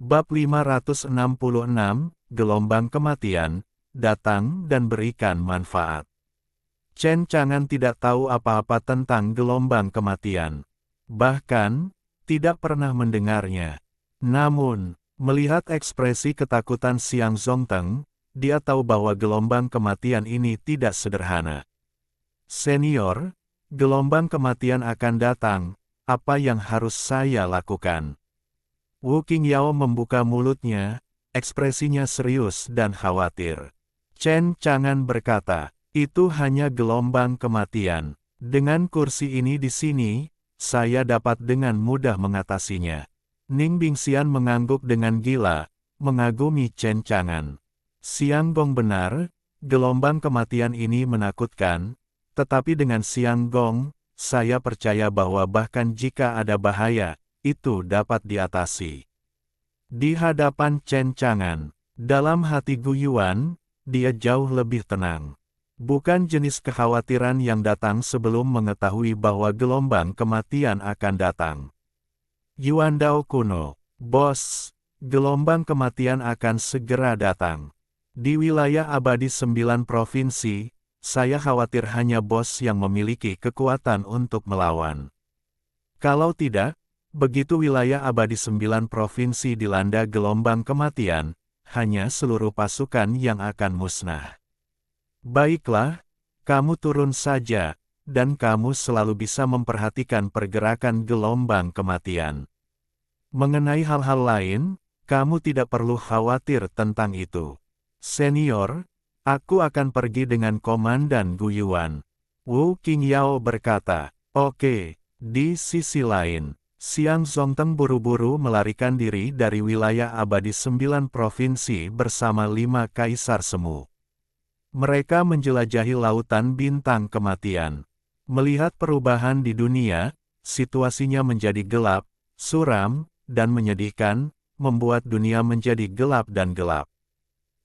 Bab 566, Gelombang Kematian, datang dan berikan manfaat. Chen Chang'an tidak tahu apa-apa tentang gelombang kematian. Bahkan, tidak pernah mendengarnya. Namun, melihat ekspresi ketakutan Xiang Zongteng, dia tahu bahwa gelombang kematian ini tidak sederhana. Senior, gelombang kematian akan datang, apa yang harus saya lakukan? Wu Qingyao membuka mulutnya, ekspresinya serius dan khawatir. Chen Chang'an berkata, itu hanya gelombang kematian. Dengan kursi ini di sini, saya dapat dengan mudah mengatasinya. Ning Bingxian mengangguk dengan gila, mengagumi Chen Chang'an. Xiang Gong benar, gelombang kematian ini menakutkan, tetapi dengan Xiang Gong, saya percaya bahwa bahkan jika ada bahaya, itu dapat diatasi. Di hadapan Chen Chang'an, dalam hati Gu Yuan, dia jauh lebih tenang. Bukan jenis kekhawatiran yang datang sebelum mengetahui bahwa gelombang kematian akan datang. Yuan Dao kuno, bos, gelombang kematian akan segera datang. Di wilayah abadi 9 provinsi, saya khawatir hanya bos yang memiliki kekuatan untuk melawan. Kalau tidak, begitu wilayah abadi 9 provinsi dilanda gelombang kematian, hanya seluruh pasukan yang akan musnah. Baiklah, kamu turun saja, dan kamu selalu bisa memperhatikan pergerakan gelombang kematian. Mengenai hal-hal lain, kamu tidak perlu khawatir tentang itu. Senior, aku akan pergi dengan Komandan Gu Yuan. Wu Qingyao berkata, oke. Di sisi lain, Xiang Zongteng buru-buru melarikan diri dari wilayah abadi 9 provinsi bersama 5 kaisar semu. Mereka menjelajahi lautan bintang kematian. Melihat perubahan di dunia, situasinya menjadi gelap, suram, dan menyedihkan, membuat dunia menjadi gelap dan gelap.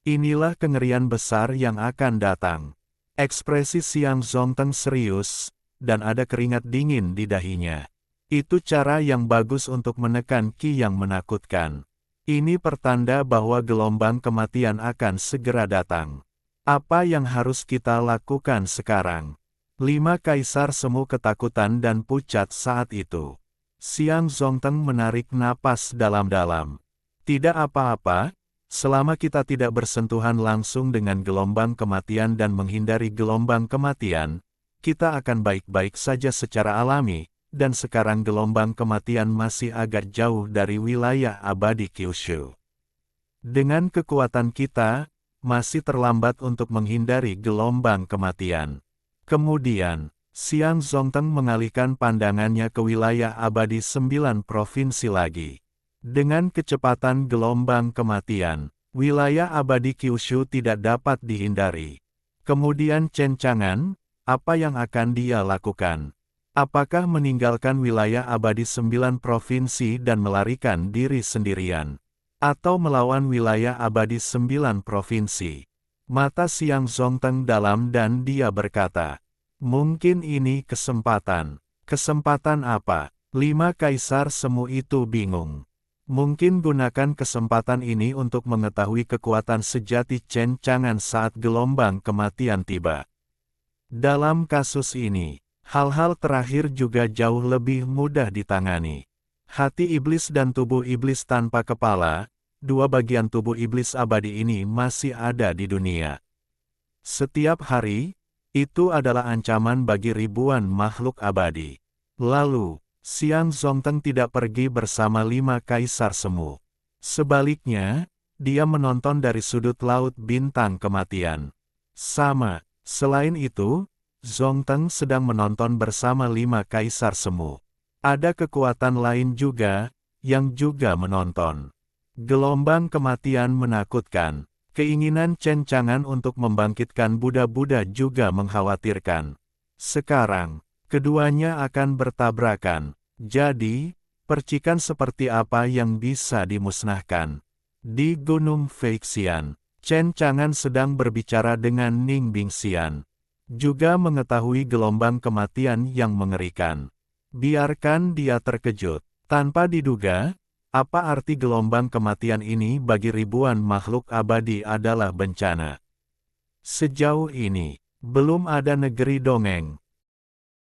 Inilah kengerian besar yang akan datang. Ekspresi Xiang Zongteng serius, dan ada keringat dingin di dahinya. Itu cara yang bagus untuk menekan Qi yang menakutkan. Ini pertanda bahwa gelombang kematian akan segera datang. Apa yang harus kita lakukan sekarang? 5 kaisar semu ketakutan dan pucat saat itu. Xiang Zongteng menarik napas dalam-dalam. Tidak apa-apa, selama kita tidak bersentuhan langsung dengan gelombang kematian dan menghindari gelombang kematian, kita akan baik-baik saja secara alami, dan sekarang gelombang kematian masih agak jauh dari wilayah abadi Kyushu. Dengan kekuatan kita, masih terlambat untuk menghindari gelombang kematian. Kemudian, Xiang Zongteng mengalihkan pandangannya ke wilayah abadi 9 provinsi lagi. Dengan kecepatan gelombang kematian, wilayah abadi Kyushu tidak dapat dihindari. Kemudian Chen Chang'an, apa yang akan dia lakukan? Apakah meninggalkan wilayah abadi 9 provinsi dan melarikan diri sendirian? Atau melawan wilayah abadi 9 provinsi? Mata Xiang Zongteng dalam dan dia berkata, mungkin ini kesempatan. Kesempatan apa? 5 kaisar semu itu bingung. Mungkin gunakan kesempatan ini untuk mengetahui kekuatan sejati Chen Chang'an saat gelombang kematian tiba. Dalam kasus ini, hal-hal terakhir juga jauh lebih mudah ditangani. Hati iblis dan tubuh iblis tanpa kepala, 2 bagian tubuh iblis abadi ini masih ada di dunia. Setiap hari, itu adalah ancaman bagi ribuan makhluk abadi. Lalu, Xiang Zongteng tidak pergi bersama 5 kaisar semu. Sebaliknya, dia menonton dari sudut laut bintang kematian. Selain itu, Zongteng sedang menonton bersama 5 kaisar semu. Ada kekuatan lain juga, yang juga menonton. Gelombang kematian menakutkan. Keinginan Chen Chang'an untuk membangkitkan Buddha-Buddha juga mengkhawatirkan. Sekarang, keduanya akan bertabrakan. Jadi, percikan seperti apa yang bisa dimusnahkan? Di Gunung Feixian, Chen Chang'an sedang berbicara dengan Ning Bingxian. Juga mengetahui gelombang kematian yang mengerikan. Biarkan dia terkejut. Tanpa diduga, Apa arti gelombang kematian ini bagi ribuan makhluk abadi adalah bencana. Sejauh ini, belum ada negeri dongeng.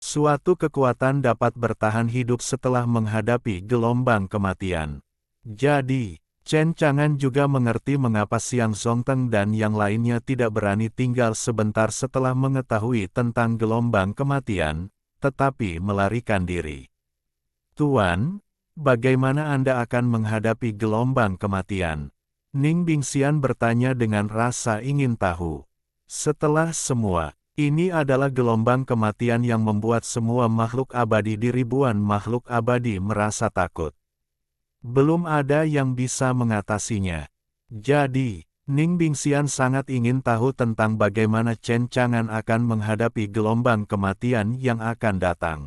Suatu kekuatan dapat bertahan hidup setelah menghadapi gelombang kematian. Jadi, Chen Chang'an juga mengerti mengapa Xiang Zongteng dan yang lainnya tidak berani tinggal sebentar setelah mengetahui tentang gelombang kematian, tetapi melarikan diri. Tuan, bagaimana Anda akan menghadapi gelombang kematian? Ning Bingxian bertanya dengan rasa ingin tahu. Setelah semua, ini adalah gelombang kematian yang membuat semua makhluk abadi di ribuan makhluk abadi merasa takut. Belum ada yang bisa mengatasinya. Jadi, Ning Bingxian sangat ingin tahu tentang bagaimana Chen Chang'an akan menghadapi gelombang kematian yang akan datang.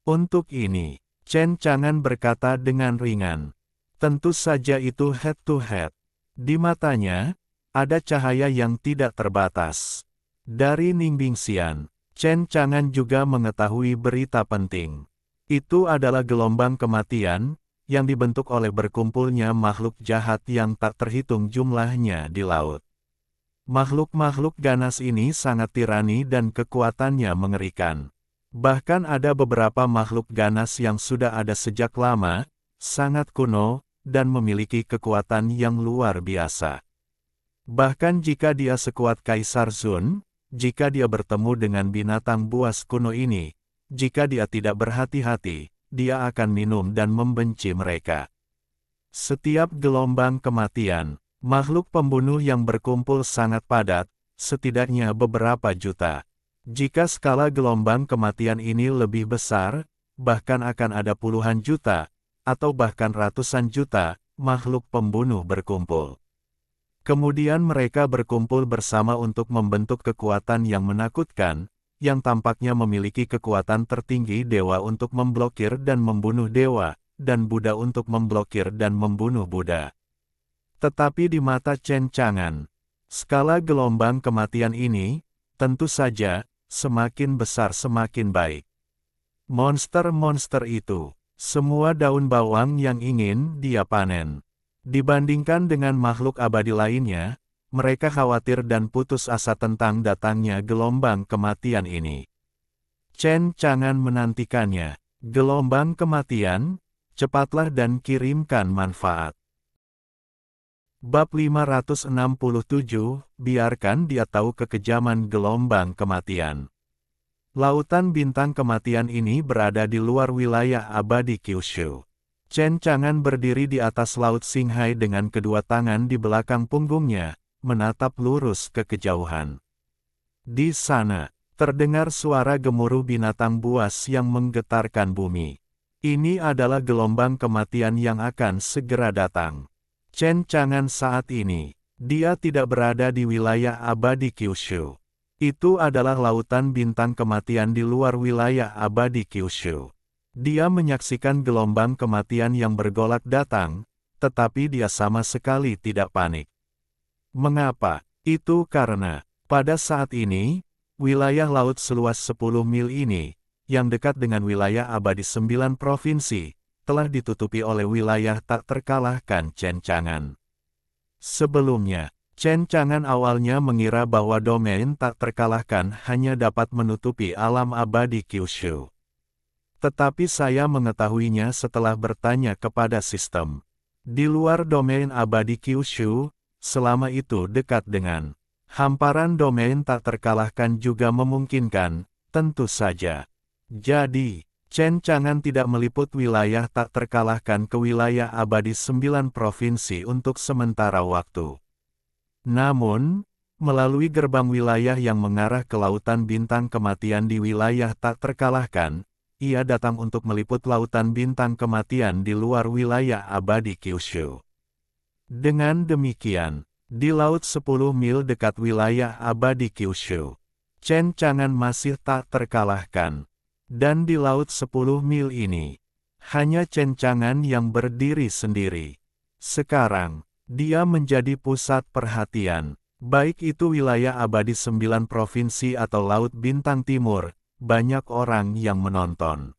Untuk ini, Chen Chang'an berkata dengan ringan. Tentu saja itu head to head. Di matanya, ada cahaya yang tidak terbatas. Dari Ning Bingxian, Chen Chang'an juga mengetahui berita penting. Itu adalah gelombang kematian, yang dibentuk oleh berkumpulnya makhluk jahat yang tak terhitung jumlahnya di laut. Makhluk-makhluk ganas ini sangat tirani dan kekuatannya mengerikan. Bahkan ada beberapa makhluk ganas yang sudah ada sejak lama, sangat kuno, dan memiliki kekuatan yang luar biasa. Bahkan jika dia sekuat Kaisar Zun, jika dia bertemu dengan binatang buas kuno ini, jika dia tidak berhati-hati, dia akan minum dan membenci mereka. Setiap gelombang kematian, makhluk pembunuh yang berkumpul sangat padat, setidaknya beberapa juta. Jika skala gelombang kematian ini lebih besar, bahkan akan ada puluhan juta, atau bahkan ratusan juta, makhluk pembunuh berkumpul. Kemudian mereka berkumpul bersama untuk membentuk kekuatan yang menakutkan, yang tampaknya memiliki kekuatan tertinggi dewa untuk memblokir dan membunuh dewa, dan Buddha untuk memblokir dan membunuh Buddha. Tetapi di mata Chen Chang'an, skala gelombang kematian ini, tentu saja, semakin besar semakin baik. Monster-monster itu, semua daun bawang yang ingin dia panen. Dibandingkan dengan makhluk abadi lainnya, mereka khawatir dan putus asa tentang datangnya gelombang kematian ini. Chen Chang'an menantikannya. Gelombang kematian, cepatlah dan kirimkan manfaat. Bab 567, biarkan dia tahu kekejaman gelombang kematian. Lautan bintang kematian ini berada di luar wilayah abadi Kyushu. Chen Chang'an berdiri di atas laut Qinghai dengan kedua tangan di belakang punggungnya, menatap lurus ke kejauhan. Di sana, terdengar suara gemuruh binatang buas yang menggetarkan bumi. Ini adalah gelombang kematian yang akan segera datang. Chen Chang'an saat ini, dia tidak berada di wilayah abadi Kyushu. Itu adalah lautan bintang kematian di luar wilayah abadi Kyushu. Dia menyaksikan gelombang kematian yang bergolak datang, tetapi dia sama sekali tidak panik. Mengapa? Itu karena, pada saat ini, wilayah laut seluas 10 mil ini, yang dekat dengan wilayah abadi 9 provinsi, telah ditutupi oleh wilayah tak terkalahkan Chen Chang'an. Sebelumnya, Chen Chang'an awalnya mengira bahwa domain tak terkalahkan hanya dapat menutupi alam abadi Kyushu. Tetapi saya mengetahuinya setelah bertanya kepada sistem. Di luar domain abadi Kyushu, selama itu dekat dengan hamparan domain tak terkalahkan juga memungkinkan, tentu saja. Jadi, Chen Chang'an tidak meliput wilayah tak terkalahkan ke wilayah abadi 9 provinsi untuk sementara waktu. Namun, melalui gerbang wilayah yang mengarah ke lautan bintang kematian di wilayah tak terkalahkan, ia datang untuk meliput lautan bintang kematian di luar wilayah abadi Kyushu. Dengan demikian, di laut 10 mil dekat wilayah abadi Kyushu, Chen Chang'an masih tak terkalahkan. Dan di laut 10 mil ini, hanya Chen Chang'an yang berdiri sendiri. Sekarang, dia menjadi pusat perhatian. Baik itu wilayah abadi 9 provinsi atau Laut Bintang Timur, banyak orang yang menonton.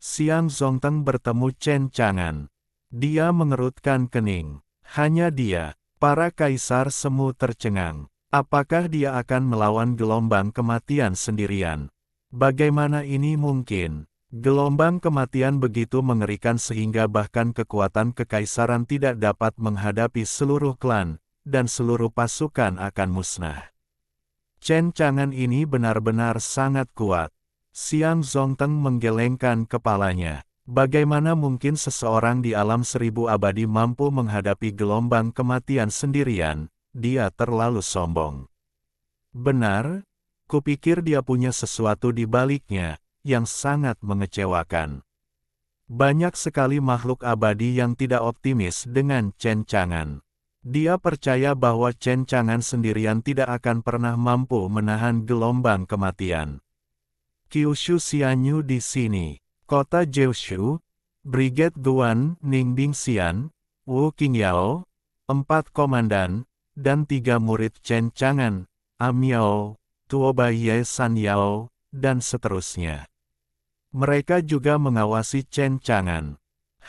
Xiang Zongteng bertemu Chen Chang'an. Dia mengerutkan kening. Hanya dia. Para kaisar semu tercengang. Apakah dia akan melawan gelombang kematian sendirian? Bagaimana ini mungkin? Gelombang kematian begitu mengerikan sehingga bahkan kekuatan kekaisaran tidak dapat menghadapi seluruh klan, dan seluruh pasukan akan musnah. Cencangan ini benar-benar sangat kuat. Xiang Zongteng menggelengkan kepalanya. Bagaimana mungkin seseorang di alam 1000 abadi mampu menghadapi gelombang kematian sendirian? Dia terlalu sombong. Benar, kupikir dia punya sesuatu di baliknya, yang sangat mengecewakan. Banyak sekali makhluk abadi yang tidak optimis dengan Cencangan. Dia percaya bahwa Cencangan sendirian tidak akan pernah mampu menahan gelombang kematian. Kyushu Xianyu di sini. Kota Jeushu, Brigade Guan, Ningbing Xian, Wu Qingyao, 4 komandan, dan 3 murid Cencangan, Amiao, Tuobaye Sanyao, dan seterusnya. Mereka juga mengawasi Cencangan.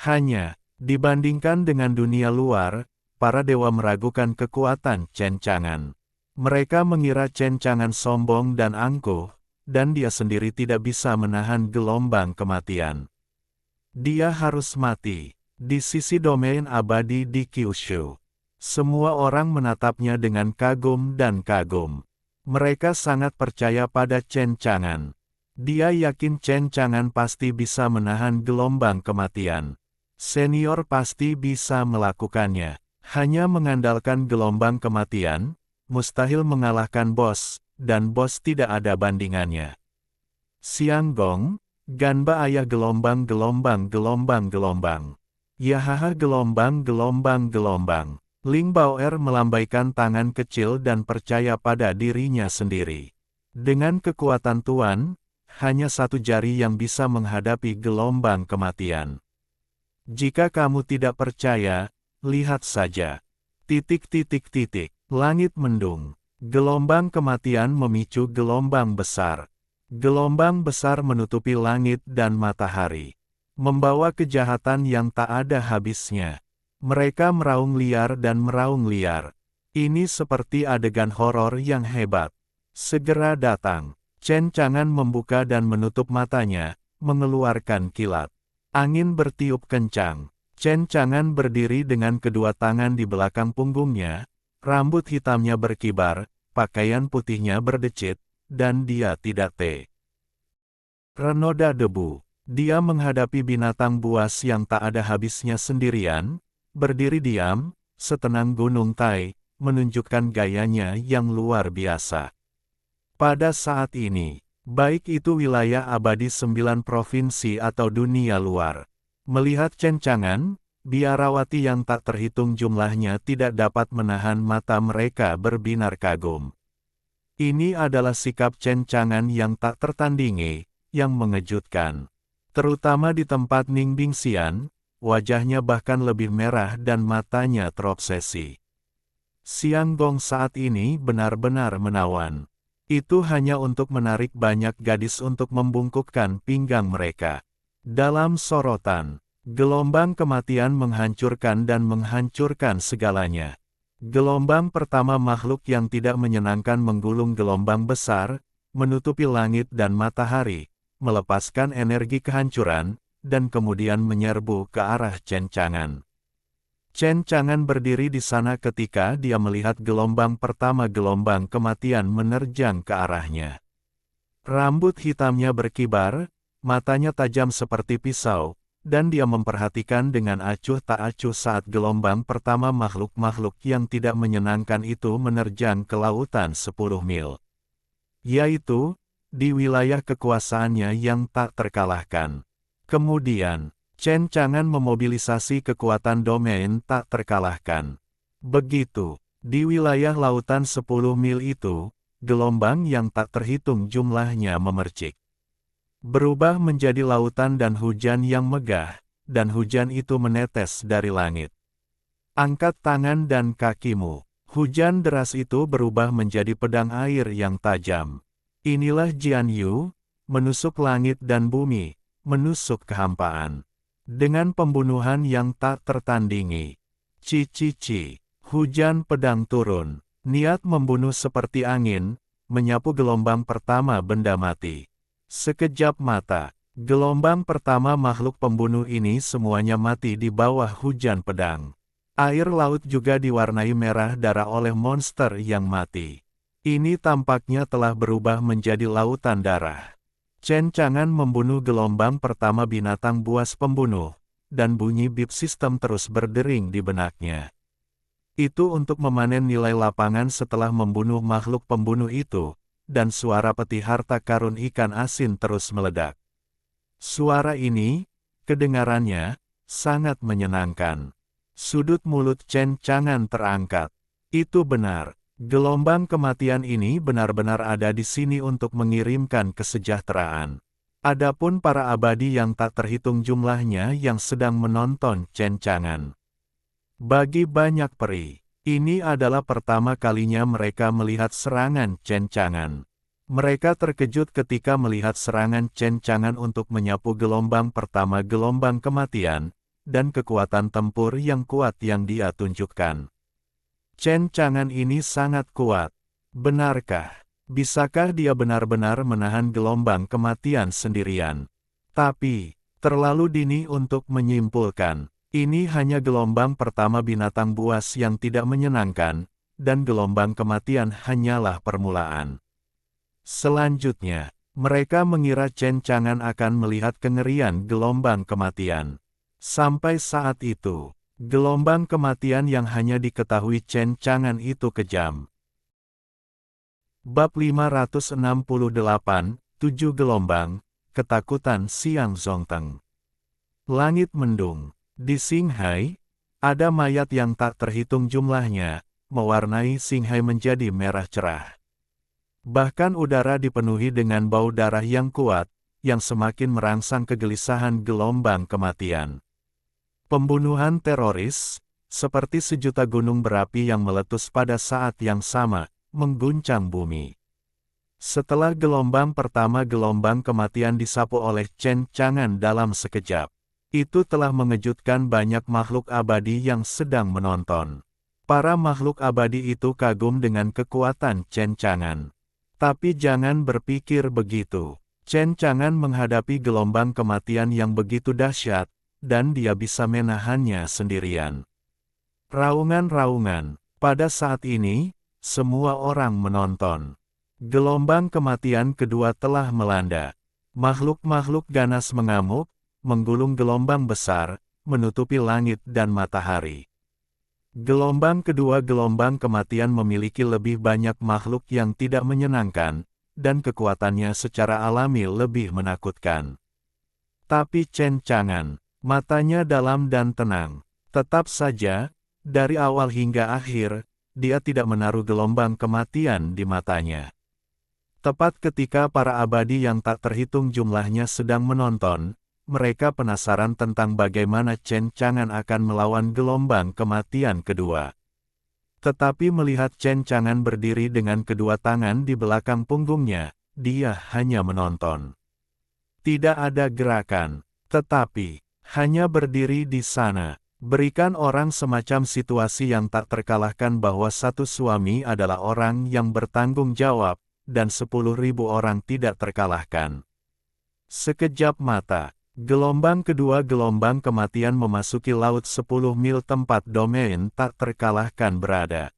Hanya, dibandingkan dengan dunia luar, para dewa meragukan kekuatan Cencangan. Mereka mengira Cencangan sombong dan angkuh, dan dia sendiri tidak bisa menahan gelombang kematian. Dia harus mati. Di sisi domain abadi di Kyushu, semua orang menatapnya dengan kagum dan kagum. Mereka sangat percaya pada Cencangan. Dia yakin Cencangan pasti bisa menahan gelombang kematian. Senior pasti bisa melakukannya. Hanya mengandalkan gelombang kematian, mustahil mengalahkan bos, dan bos tidak ada bandingannya. Xiang Gong, Ganba ayah gelombang. Yahaha gelombang. Ling Baoer melambaikan tangan kecil dan percaya pada dirinya sendiri. Dengan kekuatan Tuan, hanya satu jari yang bisa menghadapi gelombang kematian. Jika kamu tidak percaya, lihat saja. Langit mendung. Gelombang kematian memicu gelombang besar. Gelombang besar menutupi langit dan matahari, membawa kejahatan yang tak ada habisnya. Mereka meraung liar dan meraung liar. Ini seperti adegan horor yang hebat. Segera datang. Cencangan membuka dan menutup matanya, mengeluarkan kilat. Angin bertiup kencang. Cencangan berdiri dengan kedua tangan di belakang punggungnya. Rambut hitamnya berkibar, pakaian putihnya berdecit, dan dia tidak renoda debu. Dia menghadapi binatang buas yang tak ada habisnya sendirian, berdiri diam, setenang gunung Tai, menunjukkan gayanya yang luar biasa. Pada saat ini, baik itu wilayah abadi 9 provinsi atau dunia luar, melihat Cencangan, biarawati yang tak terhitung jumlahnya tidak dapat menahan mata mereka berbinar kagum. Ini adalah sikap Cencangan yang tak tertandingi, yang mengejutkan. Terutama di tempat Ningbing Xian, wajahnya bahkan lebih merah dan matanya terobsesi. Xiang Gong saat ini benar-benar menawan. Itu hanya untuk menarik banyak gadis untuk membungkukkan pinggang mereka. Dalam sorotan, gelombang kematian menghancurkan dan menghancurkan segalanya. Gelombang pertama makhluk yang tidak menyenangkan menggulung gelombang besar, menutupi langit dan matahari, melepaskan energi kehancuran, dan kemudian menyerbu ke arah Cencangan. Cencangan berdiri di sana ketika dia melihat gelombang pertama gelombang kematian menerjang ke arahnya. Rambut hitamnya berkibar, matanya tajam seperti pisau, dan dia memperhatikan dengan acuh tak acuh saat gelombang pertama makhluk-makhluk yang tidak menyenangkan itu menerjang ke lautan 10 mil. Yaitu, di wilayah kekuasaannya yang tak terkalahkan. Kemudian, Cencangan memobilisasi kekuatan domain tak terkalahkan. Begitu, di wilayah lautan 10 mil itu, gelombang yang tak terhitung jumlahnya memercik. Berubah menjadi lautan dan hujan yang megah, dan hujan itu menetes dari langit. Angkat tangan dan kakimu. Hujan deras itu berubah menjadi pedang air yang tajam. Inilah Jian Yu, menusuk langit dan bumi, menusuk kehampaan. Dengan pembunuhan yang tak tertandingi. Cici. Hujan pedang turun. Niat membunuh seperti angin, menyapu gelombang pertama benda mati. Sekejap mata, gelombang pertama makhluk pembunuh ini semuanya mati di bawah hujan pedang. Air laut juga diwarnai merah darah oleh monster yang mati. Ini tampaknya telah berubah menjadi lautan darah. Chen Chang'an membunuh gelombang pertama binatang buas pembunuh, dan bunyi bip sistem terus berdering di benaknya. Itu untuk memanen nilai lapangan setelah membunuh makhluk pembunuh itu, dan suara peti harta karun ikan asin terus meledak. Suara ini, kedengarannya, sangat menyenangkan. Sudut mulut Chen Chang'an terangkat. Itu benar, gelombang kematian ini benar-benar ada di sini untuk mengirimkan kesejahteraan. Adapun para abadi yang tak terhitung jumlahnya yang sedang menonton Chen Chang'an. Bagi banyak peri, ini adalah pertama kalinya mereka melihat serangan Chen Chang'an. Mereka terkejut ketika melihat serangan Chen Chang'an untuk menyapu gelombang pertama gelombang kematian, dan kekuatan tempur yang kuat yang dia tunjukkan. Chen Chang'an ini sangat kuat. Benarkah? Bisakah dia benar-benar menahan gelombang kematian sendirian? Tapi, terlalu dini untuk menyimpulkan. Ini hanya gelombang pertama binatang buas yang tidak menyenangkan, dan gelombang kematian hanyalah permulaan. Selanjutnya, mereka mengira Chen Chang'an akan melihat kengerian gelombang kematian. Sampai saat itu, gelombang kematian yang hanya diketahui Chen Chang'an itu kejam. Bab 568, 7 gelombang, ketakutan Xiang Zongteng. Langit mendung. Di Xinghai, ada mayat yang tak terhitung jumlahnya, mewarnai Xinghai menjadi merah cerah. Bahkan udara dipenuhi dengan bau darah yang kuat, yang semakin merangsang kegelisahan gelombang kematian. Pembunuhan teroris, seperti sejuta gunung berapi yang meletus pada saat yang sama, mengguncang bumi. Setelah gelombang pertama gelombang kematian disapu oleh Chen Chang'an dalam sekejap. Itu telah mengejutkan banyak makhluk abadi yang sedang menonton. Para makhluk abadi itu kagum dengan kekuatan Chen Chang'an. Tapi jangan berpikir begitu. Chen Chang'an menghadapi gelombang kematian yang begitu dahsyat, dan dia bisa menahannya sendirian. Raungan-raungan. Pada saat ini, semua orang menonton. Gelombang kematian kedua telah melanda. Makhluk-makhluk ganas mengamuk, menggulung gelombang besar, menutupi langit dan matahari. Gelombang kedua gelombang kematian memiliki lebih banyak makhluk yang tidak menyenangkan, dan kekuatannya secara alami lebih menakutkan. Tapi Chen Chang'an, matanya dalam dan tenang. Tetap saja, dari awal hingga akhir, dia tidak menaruh gelombang kematian di matanya. Tepat ketika para abadi yang tak terhitung jumlahnya sedang menonton, mereka penasaran tentang bagaimana Chen Chang'an akan melawan gelombang kematian kedua. Tetapi melihat Chen Chang'an berdiri dengan kedua tangan di belakang punggungnya, dia hanya menonton. Tidak ada gerakan, tetapi hanya berdiri di sana. Berikan orang semacam situasi yang tak terkalahkan bahwa satu suami adalah orang yang bertanggung jawab, dan 10.000 orang tidak terkalahkan. Sekejap mata. Gelombang kedua gelombang kematian memasuki laut 10 mil tempat domain tak terkalahkan berada.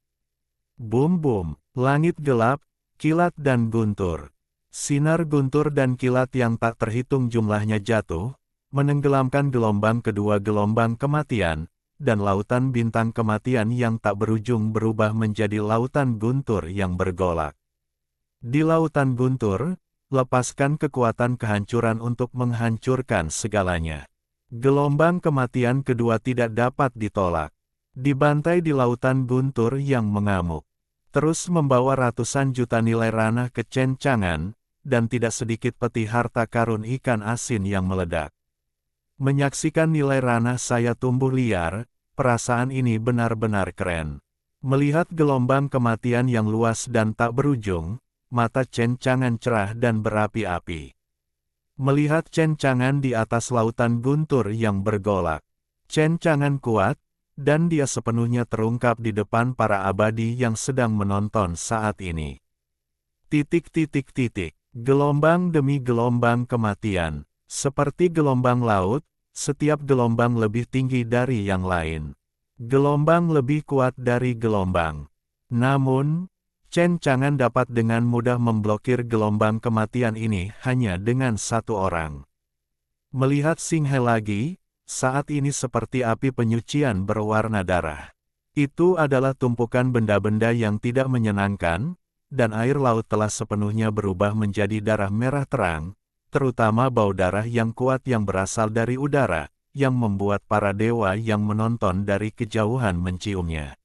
Bum-bum, langit gelap, kilat dan guntur. Sinar guntur dan kilat yang tak terhitung jumlahnya jatuh, menenggelamkan gelombang kedua gelombang kematian, dan lautan bintang kematian yang tak berujung berubah menjadi lautan guntur yang bergolak. Di lautan guntur, lepaskan kekuatan kehancuran untuk menghancurkan segalanya. Gelombang kematian kedua tidak dapat ditolak. Dibantai di lautan guntur yang mengamuk. Terus membawa ratusan juta nilai ranah ke Chen Chang'an, dan tidak sedikit peti harta karun ikan asin yang meledak. Menyaksikan nilai ranah saya tumbuh liar, perasaan ini benar-benar keren. Melihat gelombang kematian yang luas dan tak berujung, mata Chen Chang'an cerah dan berapi-api. Melihat Chen Chang'an di atas lautan guntur yang bergolak. Chen Chang'an kuat, dan dia sepenuhnya terungkap di depan para abadi yang sedang menonton saat ini. Gelombang demi gelombang kematian. Seperti gelombang laut, setiap gelombang lebih tinggi dari yang lain. Gelombang lebih kuat dari gelombang. Namun, Chen Chang'an dapat dengan mudah memblokir gelombang kematian ini hanya dengan satu orang. Melihat Xing Hai lagi, saat ini seperti api penyucian berwarna darah. Itu adalah tumpukan benda-benda yang tidak menyenangkan, dan air laut telah sepenuhnya berubah menjadi darah merah terang, terutama bau darah yang kuat yang berasal dari udara, yang membuat para dewa yang menonton dari kejauhan menciumnya.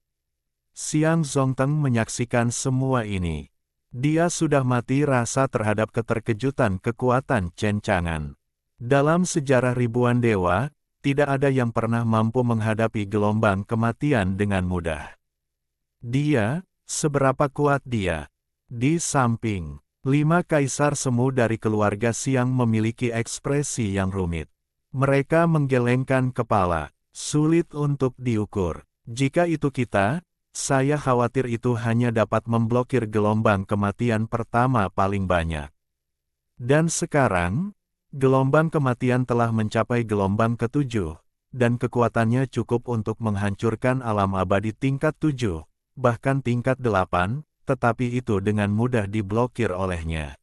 Xiang Zongteng menyaksikan semua ini. Dia sudah mati rasa terhadap keterkejutan kekuatan Chen Chang'an. Dalam sejarah ribuan dewa, tidak ada yang pernah mampu menghadapi gelombang kematian dengan mudah. Dia, seberapa kuat dia? Di samping, 5 kaisar semu dari keluarga Xiang memiliki ekspresi yang rumit. Mereka menggelengkan kepala, sulit untuk diukur. Jika itu kita, saya khawatir itu hanya dapat memblokir gelombang kematian pertama paling banyak. Dan sekarang, gelombang kematian telah mencapai gelombang ke-7, dan kekuatannya cukup untuk menghancurkan alam abadi tingkat 7, bahkan tingkat 8, tetapi itu dengan mudah diblokir olehnya.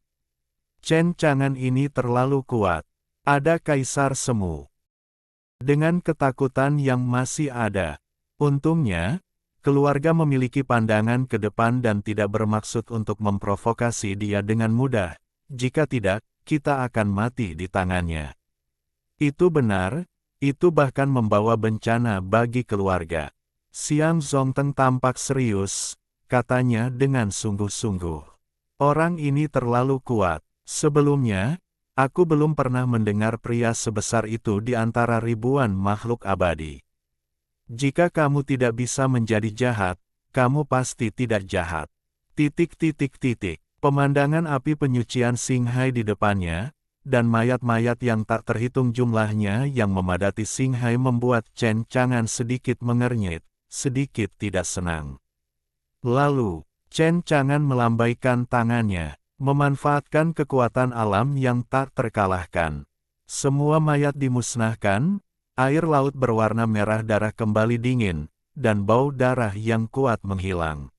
Chen Chang'an ini terlalu kuat. Ada kaisar semu. Dengan ketakutan yang masih ada. Untungnya, keluarga memiliki pandangan ke depan dan tidak bermaksud untuk memprovokasi dia dengan mudah. Jika tidak, kita akan mati di tangannya. Itu benar, itu bahkan membawa bencana bagi keluarga. Xiang Zongteng tampak serius, katanya dengan sungguh-sungguh. Orang ini terlalu kuat. Sebelumnya, aku belum pernah mendengar pria sebesar itu di antara ribuan makhluk abadi. Jika kamu tidak bisa menjadi jahat, kamu pasti tidak jahat. Pemandangan api penyucian Xing Hai di depannya, dan mayat-mayat yang tak terhitung jumlahnya yang memadati Xing Hai membuat Chen Chang'an sedikit mengernyit, sedikit tidak senang. Lalu, Chen Chang'an melambaikan tangannya, memanfaatkan kekuatan alam yang tak terkalahkan. Semua mayat dimusnahkan. Air laut berwarna merah darah kembali dingin, dan bau darah yang kuat menghilang.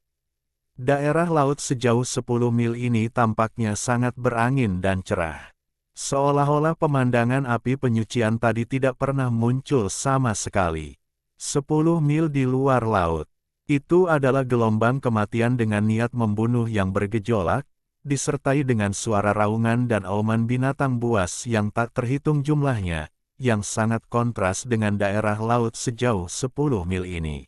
Daerah laut sejauh 10 mil ini tampaknya sangat berangin dan cerah. Seolah-olah pemandangan api penyucian tadi tidak pernah muncul sama sekali. 10 mil di luar laut. Itu adalah gelombang kematian dengan niat membunuh yang bergejolak, disertai dengan suara raungan dan auman binatang buas yang tak terhitung jumlahnya, yang sangat kontras dengan daerah laut sejauh 10 mil ini.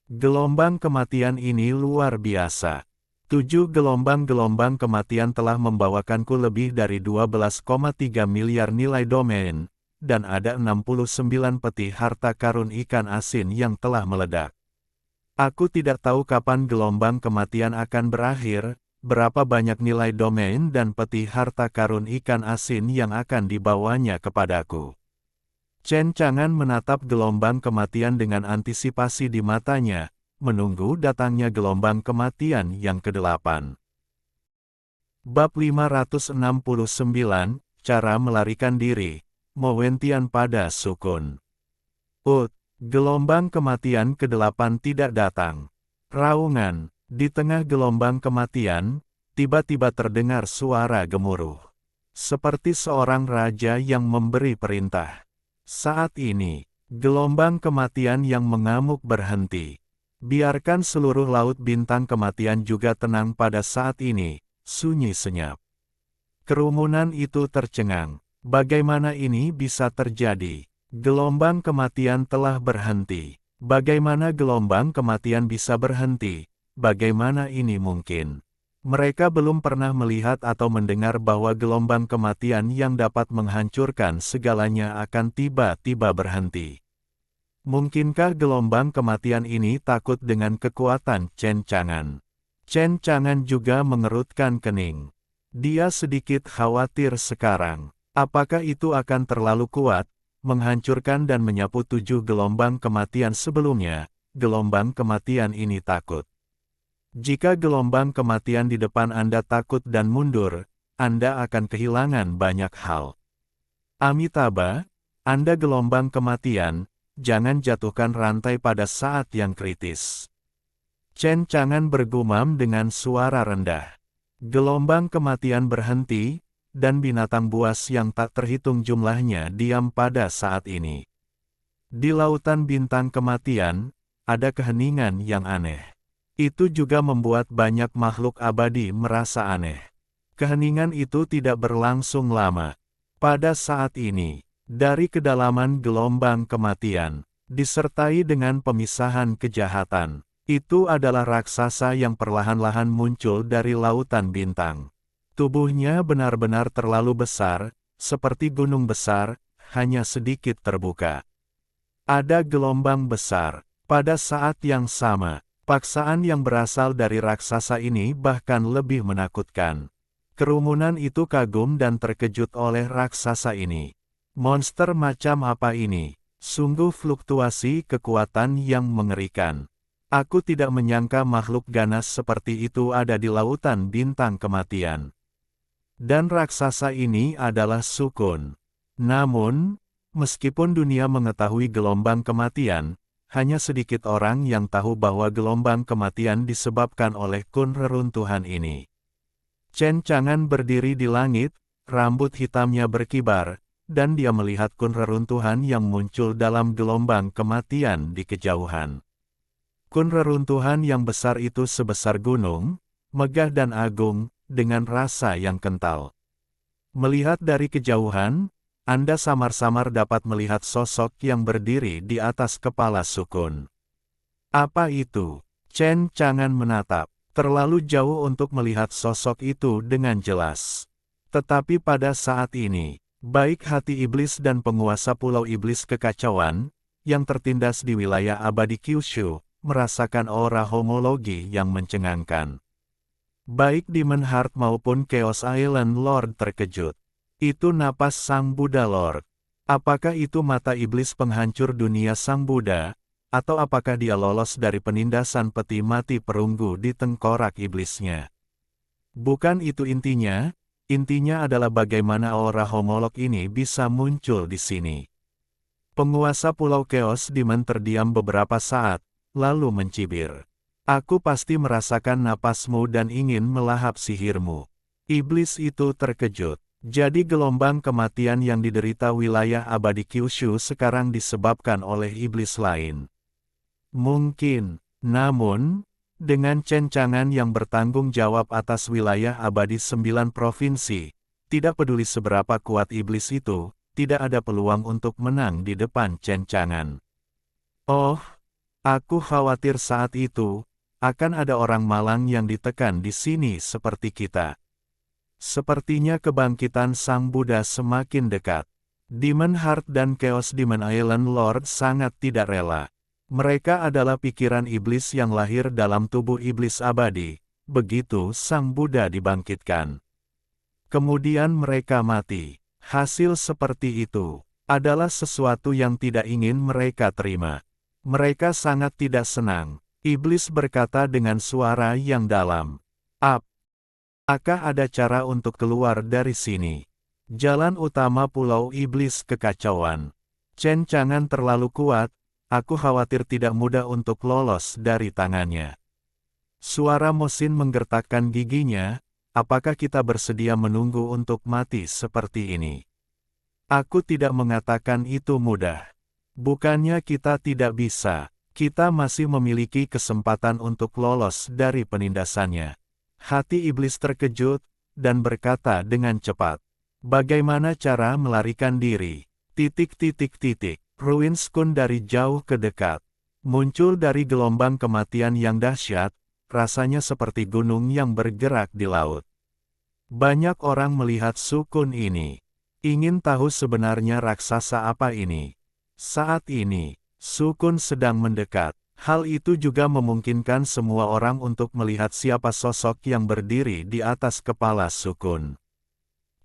Gelombang kematian ini luar biasa. 7 gelombang-gelombang kematian telah membawakanku lebih dari 12,3 miliar nilai domain, dan ada 69 peti harta karun ikan asin yang telah meledak. Aku tidak tahu kapan gelombang kematian akan berakhir, berapa banyak nilai domain dan peti harta karun ikan asin yang akan dibawanya kepadaku. Chen Chang'an menatap gelombang kematian dengan antisipasi di matanya, menunggu datangnya gelombang kematian yang ke-8. Bab 569, Cara Melarikan Diri, Mowentian pada Sukun. Gelombang kematian ke-8 tidak datang. Raungan, di tengah gelombang kematian, tiba-tiba terdengar suara gemuruh. Seperti seorang raja yang memberi perintah. Saat ini, gelombang kematian yang mengamuk berhenti. Biarkan seluruh laut bintang kematian juga tenang pada saat ini, sunyi senyap. Kerumunan itu tercengang. Bagaimana ini bisa terjadi? Gelombang kematian telah berhenti. Bagaimana gelombang kematian bisa berhenti? Bagaimana ini mungkin? Mereka belum pernah melihat atau mendengar bahwa gelombang kematian yang dapat menghancurkan segalanya akan tiba-tiba berhenti. Mungkinkah gelombang kematian ini takut dengan kekuatan Chen Chang'an? Chen Chang'an juga mengerutkan kening. Dia sedikit khawatir sekarang. Apakah itu akan terlalu kuat, menghancurkan dan menyapu 7 gelombang kematian sebelumnya? Gelombang kematian ini takut. Jika gelombang kematian di depan Anda takut dan mundur, Anda akan kehilangan banyak hal. Amitabha, Anda gelombang kematian, jangan jatuhkan rantai pada saat yang kritis. Chen Chang'an bergumam dengan suara rendah. Gelombang kematian berhenti, dan binatang buas yang tak terhitung jumlahnya diam pada saat ini. Di lautan bintang kematian, ada keheningan yang aneh. Itu juga membuat banyak makhluk abadi merasa aneh. Keheningan itu tidak berlangsung lama. Pada saat ini, dari kedalaman gelombang kematian, disertai dengan pemisahan kejahatan, itu adalah raksasa yang perlahan-lahan muncul dari lautan bintang. Tubuhnya benar-benar terlalu besar, seperti gunung besar, hanya sedikit terbuka. Ada gelombang besar. Pada saat yang sama, paksaan yang berasal dari raksasa ini bahkan lebih menakutkan. Kerumunan itu kagum dan terkejut oleh raksasa ini. Monster macam apa ini? Sungguh fluktuasi kekuatan yang mengerikan. Aku tidak menyangka makhluk ganas seperti itu ada di lautan bintang kematian. Dan raksasa ini adalah Sukun. Namun, meskipun dunia mengetahui gelombang kematian, hanya sedikit orang yang tahu bahwa gelombang kematian disebabkan oleh kun reruntuhan ini. Chen Chang'an berdiri di langit, rambut hitamnya berkibar, dan dia melihat kun reruntuhan yang muncul dalam gelombang kematian di kejauhan. Kun reruntuhan yang besar itu sebesar gunung, megah dan agung, dengan rasa yang kental. Melihat dari kejauhan, Anda samar-samar dapat melihat sosok yang berdiri di atas kepala Sukun. Apa itu? Chen Chang'an menatap. Terlalu jauh untuk melihat sosok itu dengan jelas. Tetapi pada saat ini, baik hati iblis dan penguasa Pulau Iblis Kekacauan, yang tertindas di wilayah abadi Kyushu, merasakan aura homologi yang mencengangkan. Baik Demon Heart maupun Chaos Island Lord terkejut. Itu napas Sang Buddha Lord. Apakah itu mata iblis penghancur dunia Sang Buddha? Atau apakah dia lolos dari penindasan peti mati perunggu di tengkorak iblisnya? Bukan itu intinya adalah bagaimana aura homolog ini bisa muncul di sini. Penguasa Pulau Chaos Demon terdiam beberapa saat, lalu mencibir. Aku pasti merasakan napasmu dan ingin melahap sihirmu. Iblis itu terkejut. Jadi gelombang kematian yang diderita wilayah abadi Kyushu sekarang disebabkan oleh iblis lain. Mungkin, namun, dengan Chen Chang'an yang bertanggung jawab atas wilayah abadi 9 provinsi, tidak peduli seberapa kuat iblis itu, tidak ada peluang untuk menang di depan Chen Chang'an. Oh, aku khawatir saat itu, akan ada orang malang yang ditekan di sini seperti kita. Sepertinya kebangkitan Sang Buddha semakin dekat. Demon Heart dan Chaos Demon Island Lord sangat tidak rela. Mereka adalah pikiran iblis yang lahir dalam tubuh iblis abadi, begitu Sang Buddha dibangkitkan. Kemudian mereka mati. Hasil seperti itu adalah sesuatu yang tidak ingin mereka terima. Mereka sangat tidak senang. Iblis berkata dengan suara yang dalam. Apakah ada cara untuk keluar dari sini? Jalan utama Pulau Iblis Kekacauan. Chen Chang'an terlalu kuat, aku khawatir tidak mudah untuk lolos dari tangannya. Suara Mosin menggertakkan giginya, apakah kita bersedia menunggu untuk mati seperti ini? Aku tidak mengatakan itu mudah. Bukannya kita tidak bisa, kita masih memiliki kesempatan untuk lolos dari penindasannya. Hati iblis terkejut, dan berkata dengan cepat. Bagaimana cara melarikan diri? Ruins Kun dari jauh ke dekat. Muncul dari gelombang kematian yang dahsyat, rasanya seperti gunung yang bergerak di laut. Banyak orang melihat Sukun ini. Ingin tahu sebenarnya raksasa apa ini? Saat ini, Sukun sedang mendekat. Hal itu juga memungkinkan semua orang untuk melihat siapa sosok yang berdiri di atas kepala Sukun.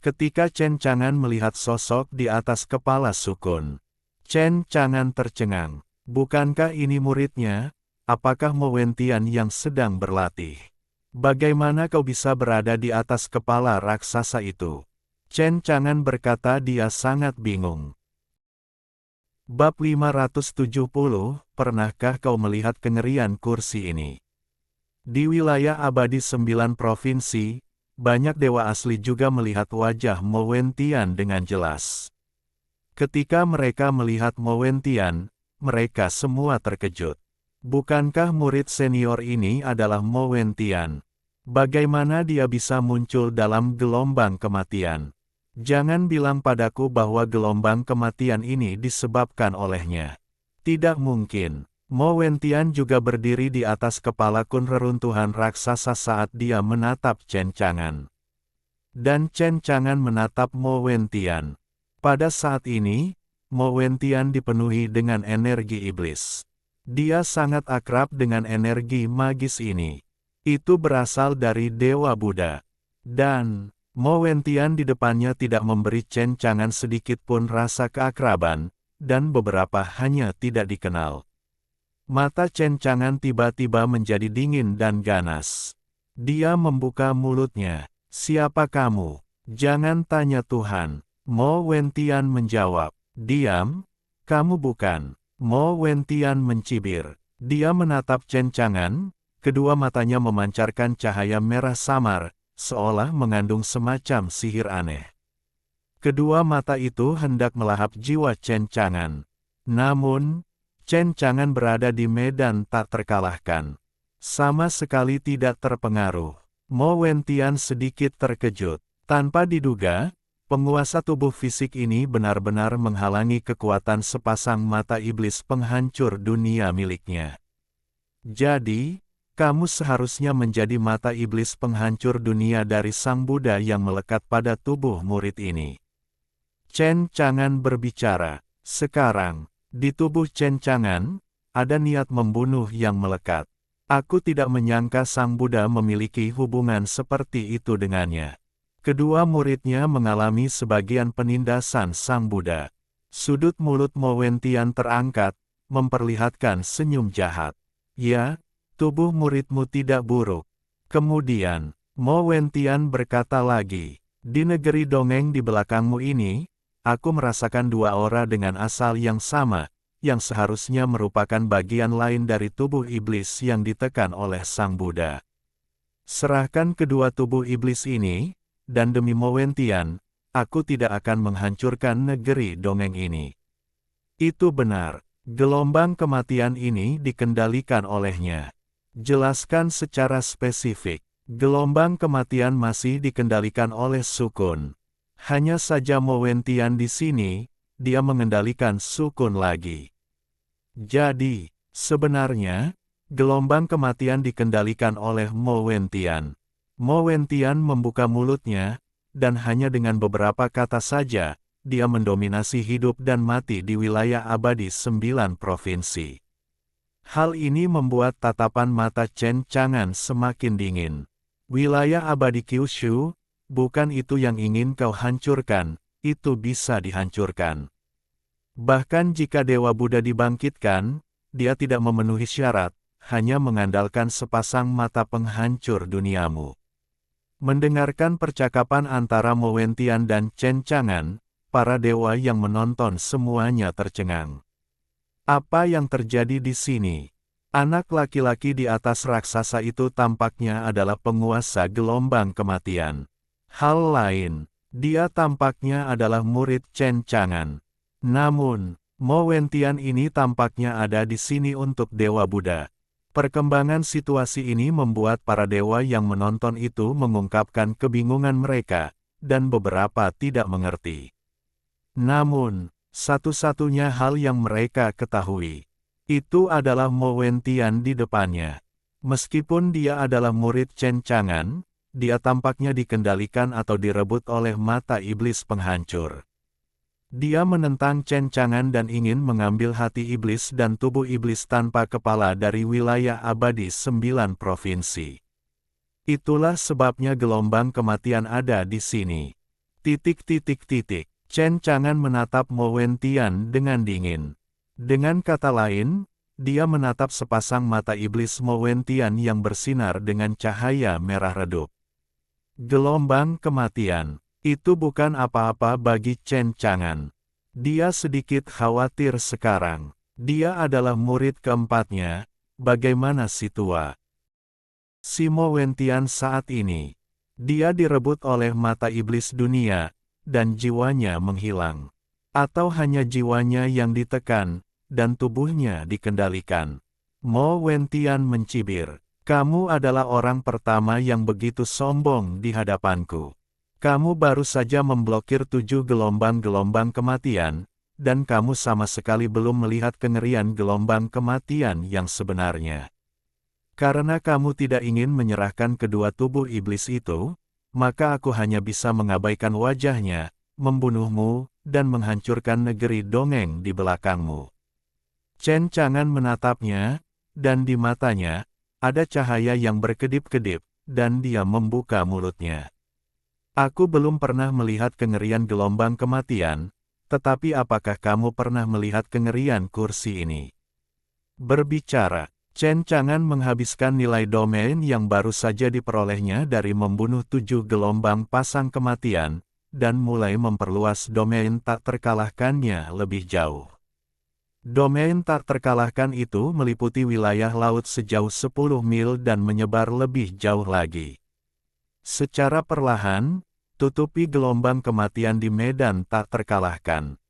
Ketika Chen Chang'an melihat sosok di atas kepala Sukun, Chen Chang'an tercengang. Bukankah ini muridnya? Apakah Mo Wentian yang sedang berlatih? Bagaimana kau bisa berada di atas kepala raksasa itu? Chen Chang'an berkata dia sangat bingung. Bab 570, pernahkah kau melihat kengerian kursi ini? Di wilayah abadi 9 provinsi, banyak dewa asli juga melihat wajah Mo Wentian dengan jelas. Ketika mereka melihat Mo Wentian, mereka semua terkejut. Bukankah murid senior ini adalah Mo Wentian? Bagaimana dia bisa muncul dalam gelombang kematian? Jangan bilang padaku bahwa gelombang kematian ini disebabkan olehnya. Tidak mungkin. Mo Wentian juga berdiri di atas kepala kun reruntuhan raksasa saat dia menatap Chen Chang'an. Dan Chen Chang'an menatap Mo Wentian. Pada saat ini, Mo Wentian dipenuhi dengan energi iblis. Dia sangat akrab dengan energi magis ini. Itu berasal dari Dewa Buddha. Dan Mo Wentian di depannya tidak memberi Chen Chang'an sedikit pun rasa keakraban, dan beberapa hanya tidak dikenal. Mata Chen Chang'an tiba-tiba menjadi dingin dan ganas. Dia membuka mulutnya. Siapa kamu? Jangan tanya Tuhan. Mo Wentian menjawab. Diam, kamu bukan. Mo Wentian mencibir. Dia menatap Chen Chang'an, kedua matanya memancarkan cahaya merah samar, seolah mengandung semacam sihir aneh. Kedua mata itu hendak melahap jiwa Chen Chang'an. Namun, Chen Chang'an berada di medan tak terkalahkan. Sama sekali tidak terpengaruh. Mo Wentian sedikit terkejut. Tanpa diduga, penguasa tubuh fisik ini benar-benar menghalangi kekuatan sepasang mata iblis penghancur dunia miliknya. Jadi, kamu seharusnya menjadi mata iblis penghancur dunia dari Sang Buddha yang melekat pada tubuh murid ini. Chen Chang'an berbicara. Sekarang, di tubuh Chen Chang'an, ada niat membunuh yang melekat. Aku tidak menyangka Sang Buddha memiliki hubungan seperti itu dengannya. Kedua muridnya mengalami sebagian penindasan Sang Buddha. Sudut mulut Mo Wentian terangkat, memperlihatkan senyum jahat. Ya, tubuh muridmu tidak buruk. Kemudian, Mo Wentian berkata lagi, di negeri dongeng di belakangmu ini, aku merasakan dua aura dengan asal yang sama, yang seharusnya merupakan bagian lain dari tubuh iblis yang ditekan oleh Sang Buddha. Serahkan kedua tubuh iblis ini, dan demi Mo Wentian, aku tidak akan menghancurkan negeri dongeng ini. Itu benar, gelombang kematian ini dikendalikan olehnya. Jelaskan secara spesifik, gelombang kematian masih dikendalikan oleh Sukun. Hanya saja Mo Wentian di sini, dia mengendalikan Sukun lagi. Jadi, sebenarnya, gelombang kematian dikendalikan oleh Mo Wentian. Mo Wentian membuka mulutnya, dan hanya dengan beberapa kata saja, dia mendominasi hidup dan mati di wilayah abadi 9 provinsi. Hal ini membuat tatapan mata Chen Chang'an semakin dingin. Wilayah abadi Kyushu, bukan itu yang ingin kau hancurkan, itu bisa dihancurkan. Bahkan jika Dewa Buddha dibangkitkan, dia tidak memenuhi syarat, hanya mengandalkan sepasang mata penghancur duniamu. Mendengarkan percakapan antara Mo Wentian dan Chen Chang'an, para dewa yang menonton semuanya tercengang. Apa yang terjadi di sini? Anak laki-laki di atas raksasa itu tampaknya adalah penguasa gelombang kematian. Hal lain, dia tampaknya adalah murid Chen Chang'an. Namun, Mo Wentian ini tampaknya ada di sini untuk Dewa Buddha. Perkembangan situasi ini membuat para dewa yang menonton itu mengungkapkan kebingungan mereka, dan beberapa tidak mengerti. Namun, satu-satunya hal yang mereka ketahui, itu adalah Mo Wentian di depannya. Meskipun dia adalah murid Chen Chang'an, dia tampaknya dikendalikan atau direbut oleh mata iblis penghancur. Dia menentang Chen Chang'an dan ingin mengambil hati iblis dan tubuh iblis tanpa kepala dari wilayah abadi 9 provinsi. Itulah sebabnya gelombang kematian ada di sini. Chen Chang'an menatap Mo Wentian dengan dingin. Dengan kata lain, dia menatap sepasang mata iblis Mo Wentian yang bersinar dengan cahaya merah redup. Gelombang kematian. Itu bukan apa-apa bagi Chen Chang'an. Dia sedikit khawatir sekarang. Dia adalah murid keempatnya, bagaimana si tua? Si Mo Wentian saat ini. Dia direbut oleh mata iblis dunia, dan jiwanya menghilang. Atau hanya jiwanya yang ditekan, dan tubuhnya dikendalikan. Mo Wentian mencibir. Kamu adalah orang pertama yang begitu sombong di hadapanku. Kamu baru saja memblokir 7 gelombang-gelombang kematian, dan kamu sama sekali belum melihat kengerian gelombang kematian yang sebenarnya. Karena kamu tidak ingin menyerahkan kedua tubuh iblis itu, maka aku hanya bisa mengabaikan wajahnya, membunuhmu, dan menghancurkan negeri dongeng di belakangmu. Chen Chang'an menatapnya, dan di matanya, ada cahaya yang berkedip-kedip, dan dia membuka mulutnya. Aku belum pernah melihat kengerian gelombang kematian, tetapi apakah kamu pernah melihat kengerian kursi ini? Berbicara, Chen Chang'an menghabiskan nilai domain yang baru saja diperolehnya dari membunuh 7 gelombang pasang kematian, dan mulai memperluas domain tak terkalahkannya lebih jauh. Domain tak terkalahkan itu meliputi wilayah laut sejauh 10 mil dan menyebar lebih jauh lagi. Secara perlahan, tutupi gelombang kematian di medan tak terkalahkan.